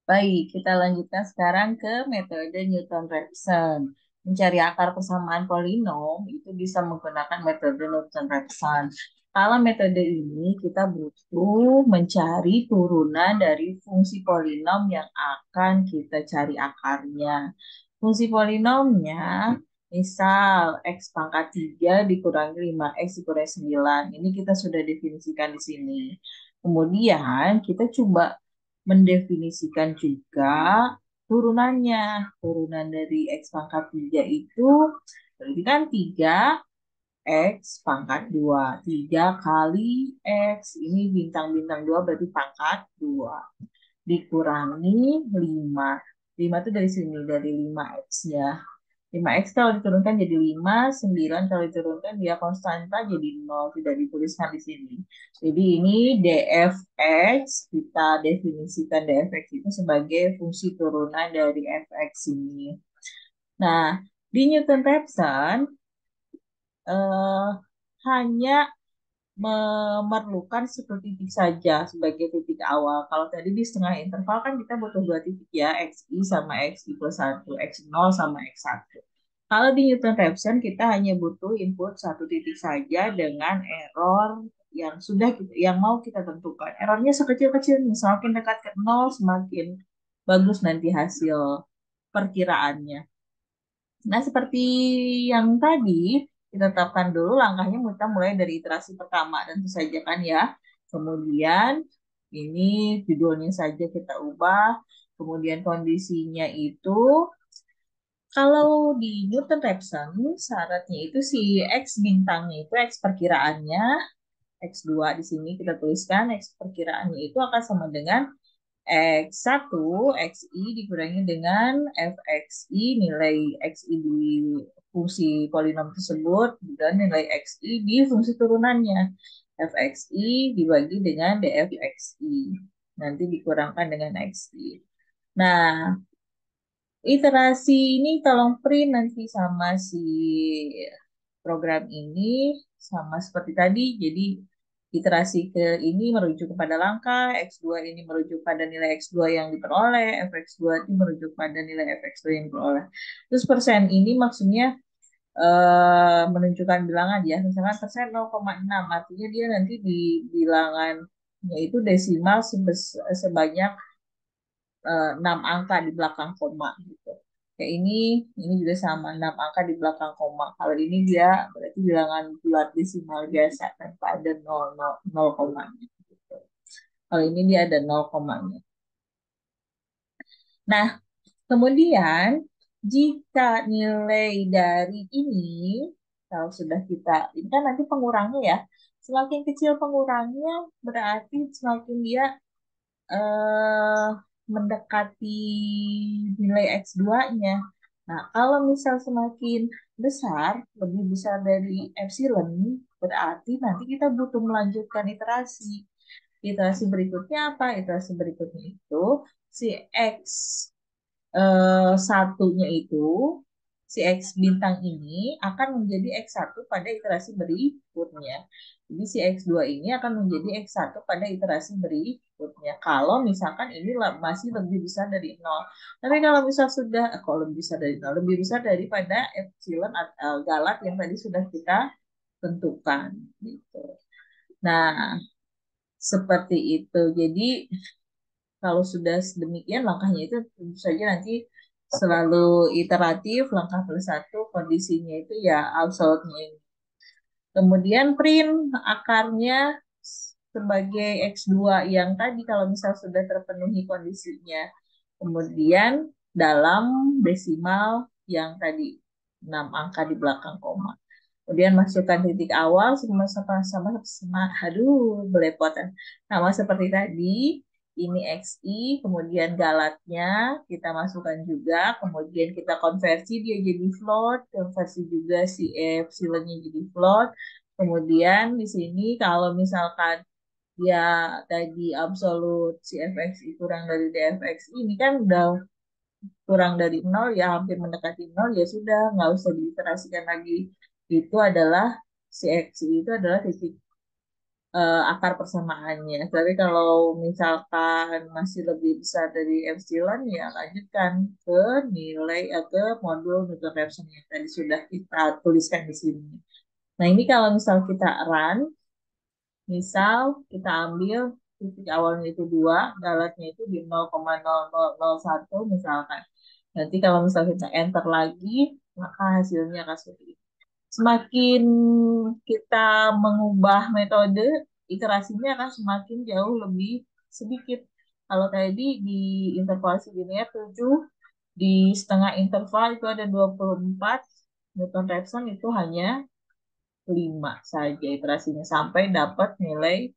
Baik, kita lanjutkan sekarang ke metode Newton-Raphson. Mencari akar persamaan polinom itu bisa menggunakan metode Newton-Raphson. Kalau metode ini kita butuh mencari turunan dari fungsi polinom yang akan kita cari akarnya. Fungsi polinomnya misal X pangkat 3 dikurangi 5X dikurangi 9. Ini kita sudah definisikan di sini. Kemudian kita coba mendefinisikan juga turunannya. Turunan dari X pangkat 3 itu berarti kan 3X pangkat 2. 3 kali X. Ini bintang-bintang 2 berarti pangkat 2. Dikurangi 5. 5 itu dari sini, dari 5X-nya. 5X kalau diturunkan jadi 5, 9 kalau diturunkan dia konstanta jadi 0, tidak dituliskan di sini. Jadi ini dfx, kita definisikan dfx itu sebagai fungsi turunan dari fx ini. Nah, di Newton-Raphson eh, hanya memerlukan satu titik saja sebagai titik awal. Kalau tadi di setengah interval kan kita butuh dua titik ya, xi sama xi plus 1, x0 sama x1. Kalau di Newton-Raphson kita hanya butuh input satu titik saja dengan error yang sudah kita, yang mau kita tentukan. Errornya sekecil-kecilnya, semakin dekat ke nol semakin bagus nanti hasil perkiraannya. Nah, seperti yang tadi, kita tetapkan dulu langkahnya kita mulai dari iterasi pertama, tentu saja kan ya. Kemudian ini judulnya saja kita ubah. Kemudian kondisinya itu, kalau di Newton-Raphson, syaratnya itu si X bintangnya itu X perkiraannya, X2 di sini kita tuliskan, X perkiraannya itu akan sama dengan X1, XI dikurangi dengan FXI, nilai XI di fungsi polinom tersebut, dan nilai XI di fungsi turunannya. FXI dibagi dengan DFXI. Nanti dikurangkan dengan XI. Nah, iterasi ini tolong print nanti sama si program ini, sama seperti tadi. Jadi iterasi ke ini merujuk kepada langkah, X2 ini merujuk pada nilai X2 yang diperoleh, Fx2 ini merujuk pada nilai Fx2 yang diperoleh. Terus persen ini maksudnya menunjukkan bilangan ya, misalkan persen 0,6, artinya dia nanti di bilangannya itu desimal sebanyak 6 angka di belakang koma gitu. Kayak ini juga sama 6 angka di belakang koma. Kalau ini dia berarti bilangan bulat desimal biasa tanpa ada 0, 0, 0 komanya. Gitu. Kalau ini dia ada 0 komanya. Nah, kemudian jika nilai dari ini, kalau sudah kita, ini kan nanti pengurangnya ya, semakin kecil pengurangnya berarti semakin dia eh, mendekati nilai X2-nya. Nah, kalau misal semakin besar, lebih besar dari epsilon, berarti nanti kita butuh melanjutkan iterasi. Iterasi berikutnya apa? Iterasi berikutnya itu si X satunya itu, si X bintang ini akan menjadi X1 pada iterasi berikutnya. Jadi si X2 ini akan menjadi X1 pada iterasi berikutnya. Kalau misalkan ini masih lebih besar dari nol. Tapi kalau misal sudah, kalau lebih besar dari nol, lebih besar daripada epsilon atau galat yang tadi sudah kita tentukan. Gitu. Nah, seperti itu. Jadi kalau sudah sedemikian langkahnya itu tentu saja nanti selalu iteratif, langkah per satu, kondisinya itu ya absolutnya ini. Kemudian print akarnya sebagai X2 yang tadi kalau misal sudah terpenuhi kondisinya. Kemudian dalam desimal yang tadi 6 angka di belakang koma. Kemudian masukkan titik awal sama aduh belepotan. Sama seperti tadi, ini XI, kemudian galatnya kita masukkan juga, kemudian kita konversi dia jadi float, konversi juga si epsilonnya jadi float. Kemudian di sini kalau misalkan dia tadi absolut si FXI kurang dari DFXI, ini kan udah kurang dari nol ya hampir mendekati nol ya sudah nggak usah diiterasikan lagi, itu adalah si X itu adalah titik akar persamaannya. Tapi kalau misalkan masih lebih besar dari epsilon, ya lanjutkan ke ke modul Newton Raphson yang tadi sudah kita tuliskan di sini. Nah, ini kalau misal kita run, misal kita ambil titik awalnya itu 2, dalatnya itu di 0,0001 misalkan. Nanti kalau misal kita enter lagi, maka hasilnya akan seperti ini. Semakin kita mengubah metode, iterasinya akan semakin jauh lebih sedikit. Kalau tadi di intervalasi linear 7, di setengah interval itu ada 24, Newton Raphson itu hanya 5 saja iterasinya sampai dapat nilai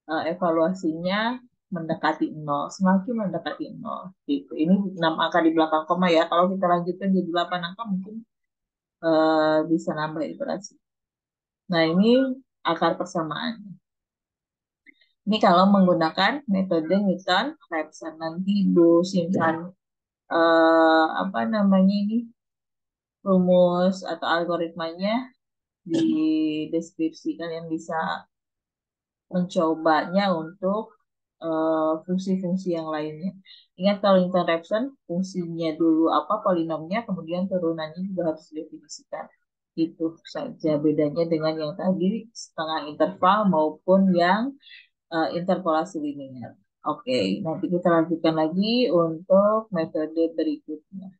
evaluasinya mendekati nol, semakin mendekati nol. Gitu. Ini 6 angka di belakang koma ya. Kalau kita lanjutkan jadi 8 angka mungkin bisa nambah iterasi. Nah, ini akar persamaan. Ini kalau menggunakan metode Newton-Raphson. Nanti Ibu simpan apa namanya ini, rumus atau algoritmanya di deskripsi. Kalian bisa mencobanya untuk fungsi-fungsi yang lainnya. Ingat kalau Newton-Raphson, fungsinya dulu apa polinomnya, kemudian turunannya juga harus didefinisikan. Itu saja bedanya dengan yang tadi setengah interval maupun yang interpolasi linear. Oke, nanti kita lanjutkan lagi untuk metode berikutnya.